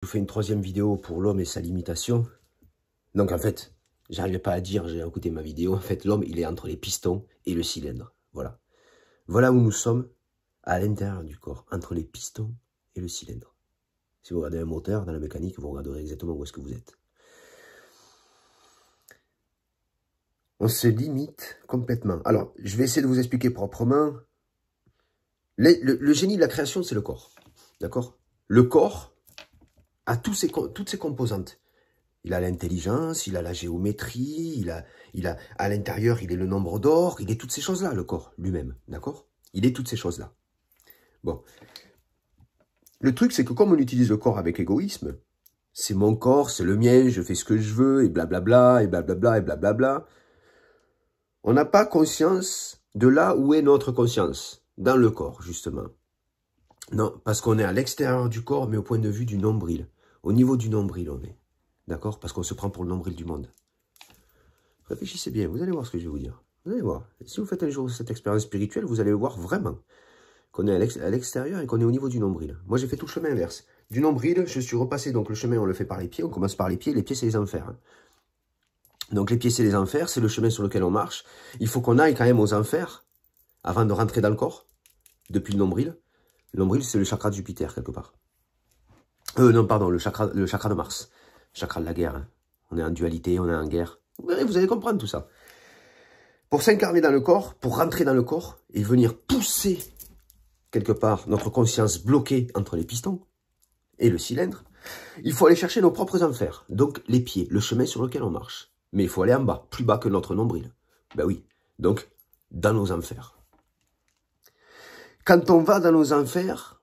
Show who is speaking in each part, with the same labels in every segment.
Speaker 1: Je vous fais une troisième vidéo pour l'homme et sa limitation. Donc en fait, j'arrivais pas à dire, j'ai écouté ma vidéo. En fait, l'homme, il est entre les pistons et le cylindre. Voilà. Voilà où nous sommes à l'intérieur du corps, entre les pistons et le cylindre. Si vous regardez un moteur dans la mécanique, vous regarderez exactement où est-ce que vous êtes. On se limite complètement. Alors, je vais essayer de vous expliquer proprement. Le génie de la création, c'est le corps. D'accord? Le corps a toutes ses composantes. Il a l'intelligence, il a la géométrie, il a à l'intérieur, il est le nombre d'or, il est toutes ces choses-là, le corps lui-même. D'accord? Il est toutes ces choses-là. Bon. Le truc, c'est que comme on utilise le corps avec égoïsme, c'est mon corps, c'est le mien, je fais ce que je veux, et blablabla, et blablabla, et blablabla. On n'a pas conscience de là où est notre conscience, dans le corps, justement. Non, parce qu'on est à l'extérieur du corps, mais au point de vue du nombril. Au niveau du nombril, on est. D'accord? Parce qu'on se prend pour le nombril du monde. Réfléchissez bien, vous allez voir ce que je vais vous dire. Vous allez voir. Si vous faites un jour cette expérience spirituelle, vous allez voir vraiment qu'on est à l'extérieur et qu'on est au niveau du nombril. Moi, j'ai fait tout le chemin inverse. Du nombril, je suis repassé, donc le chemin, on le fait par les pieds. On commence par les pieds c'est les enfers. Hein. Donc les pieds, c'est les enfers, c'est le chemin sur lequel on marche. Il faut qu'on aille quand même aux enfers avant de rentrer dans le corps, depuis le nombril. Le nombril, c'est le chakra de Jupiter, quelque part. Non, pardon, le chakra de Mars. Chakra de la guerre. Hein. On est en dualité, on est en guerre. Vous allez comprendre tout ça. Pour s'incarner dans le corps, pour rentrer dans le corps et venir pousser quelque part notre conscience bloquée entre les pistons et le cylindre, il faut aller chercher nos propres enfers. Donc les pieds, le chemin sur lequel on marche. Mais il faut aller en bas, plus bas que notre nombril. Ben oui, donc dans nos enfers. Quand on va dans nos enfers,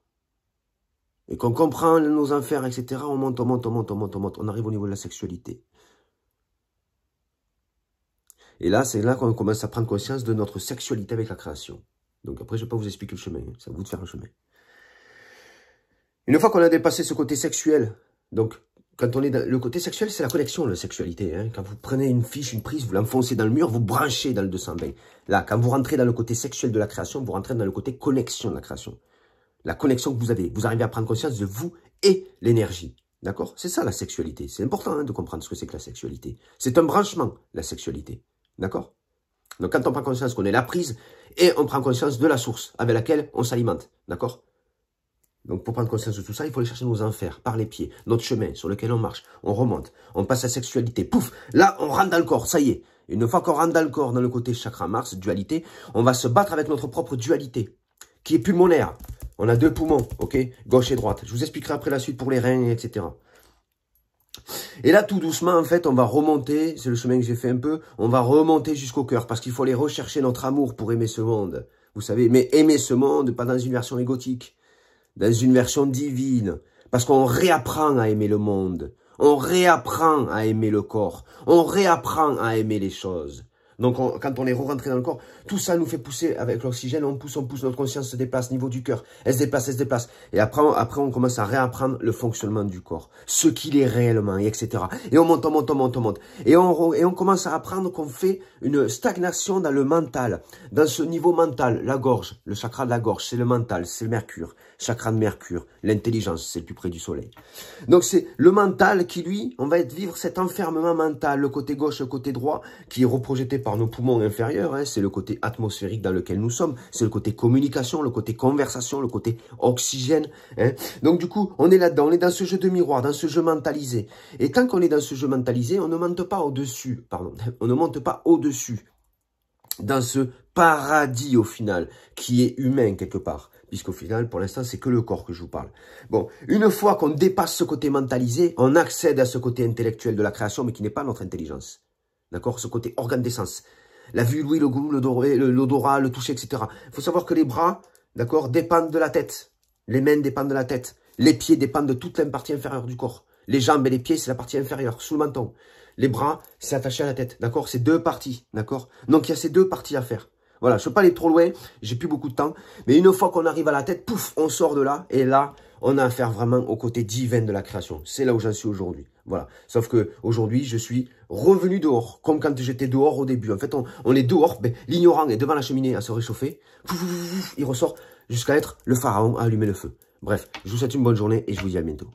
Speaker 1: et qu'on comprend nos enfers, etc., on monte, on monte, on monte, on monte, on monte. On arrive au niveau de la sexualité. Et là, c'est là qu'on commence à prendre conscience de notre sexualité avec la création. Donc après, je ne vais pas vous expliquer le chemin. Hein. C'est à vous de faire le chemin. Une fois qu'on a dépassé ce côté sexuel, donc quand on est dans le côté sexuel, c'est la connexion, la sexualité. Hein. Quand vous prenez une fiche, une prise, vous l'enfoncez dans le mur, vous branchez dans le 220. Là, quand vous rentrez dans le côté sexuel de la création, vous rentrez dans le côté connexion de la création. La connexion que vous avez. Vous arrivez à prendre conscience de vous et l'énergie. D'accord? C'est ça la sexualité. C'est important hein, de comprendre ce que c'est que la sexualité. C'est un branchement, la sexualité. D'accord? Donc quand on prend conscience qu'on est la prise et on prend conscience de la source avec laquelle on s'alimente. D'accord? Donc pour prendre conscience de tout ça, il faut aller chercher nos enfers par les pieds, notre chemin sur lequel on marche, on remonte, on passe à la sexualité, pouf, là on rentre dans le corps, ça y est. Une fois qu'on rentre dans le corps, dans le côté chakra Mars, dualité, on va se battre avec notre propre dualité, qui est pulmonaire. On a deux poumons, ok, gauche et droite. Je vous expliquerai après la suite pour les reins, etc. Et là, tout doucement, en fait, on va remonter, c'est le chemin que j'ai fait un peu, on va remonter jusqu'au cœur, parce qu'il faut aller rechercher notre amour pour aimer ce monde. Vous savez, mais aimer ce monde, pas dans une version égotique, dans une version divine, parce qu'on réapprend à aimer le monde, on réapprend à aimer le corps, on réapprend à aimer les choses. Donc, quand on est rentré dans le corps, tout ça nous fait pousser avec l'oxygène, on pousse, notre conscience se déplace au niveau du cœur, elle se déplace, elle se déplace. Et après, on commence à réapprendre le fonctionnement du corps, ce qu'il est réellement, et etc. Et on monte, on monte, on monte, on monte. Et on commence à apprendre qu'on fait une stagnation dans le mental, dans ce niveau mental, la gorge, le chakra de la gorge, c'est le mental, c'est le mercure, chakra de mercure, l'intelligence, c'est le plus près du soleil. Donc, c'est le mental qui, lui, on va vivre cet enfermement mental, le côté gauche, le côté droit, qui est reprojeté par nos poumons inférieurs, hein, c'est le côté atmosphérique dans lequel nous sommes, c'est le côté communication, le côté conversation, le côté oxygène. Hein. Donc du coup, on est là-dedans, on est dans ce jeu de miroir, dans ce jeu mentalisé. Et tant qu'on est dans ce jeu mentalisé, on ne monte pas au-dessus, on ne monte pas au-dessus, dans ce paradis au final, qui est humain quelque part. Puisqu'au final, pour l'instant, c'est que le corps que je vous parle. Bon, une fois qu'on dépasse ce côté mentalisé, on accède à ce côté intellectuel de la création, mais qui n'est pas notre intelligence. D'accord? Ce côté organe d'essence. La vue, l'ouïe, le goût, l'odorat, le toucher, etc. Il faut savoir que les bras, d'accord, dépendent de la tête. Les mains dépendent de la tête. Les pieds dépendent de toute la partie inférieure du corps. Les jambes et les pieds, c'est la partie inférieure, sous le menton. Les bras, c'est attaché à la tête, d'accord? C'est deux parties, d'accord? Donc, il y a ces deux parties à faire. Voilà, je ne peux pas aller trop loin, j'ai plus beaucoup de temps. Mais une fois qu'on arrive à la tête, pouf, on sort de là. Et là, on a affaire vraiment au côté divin de la création. C'est là où j'en suis aujourd'hui. Voilà. Sauf que aujourd'hui, je suis revenu dehors, comme quand j'étais dehors au début. En fait, on est dehors, ben, l'ignorant est devant la cheminée à se réchauffer. Il ressort jusqu'à être le pharaon à allumer le feu. Bref, je vous souhaite une bonne journée et je vous dis à bientôt.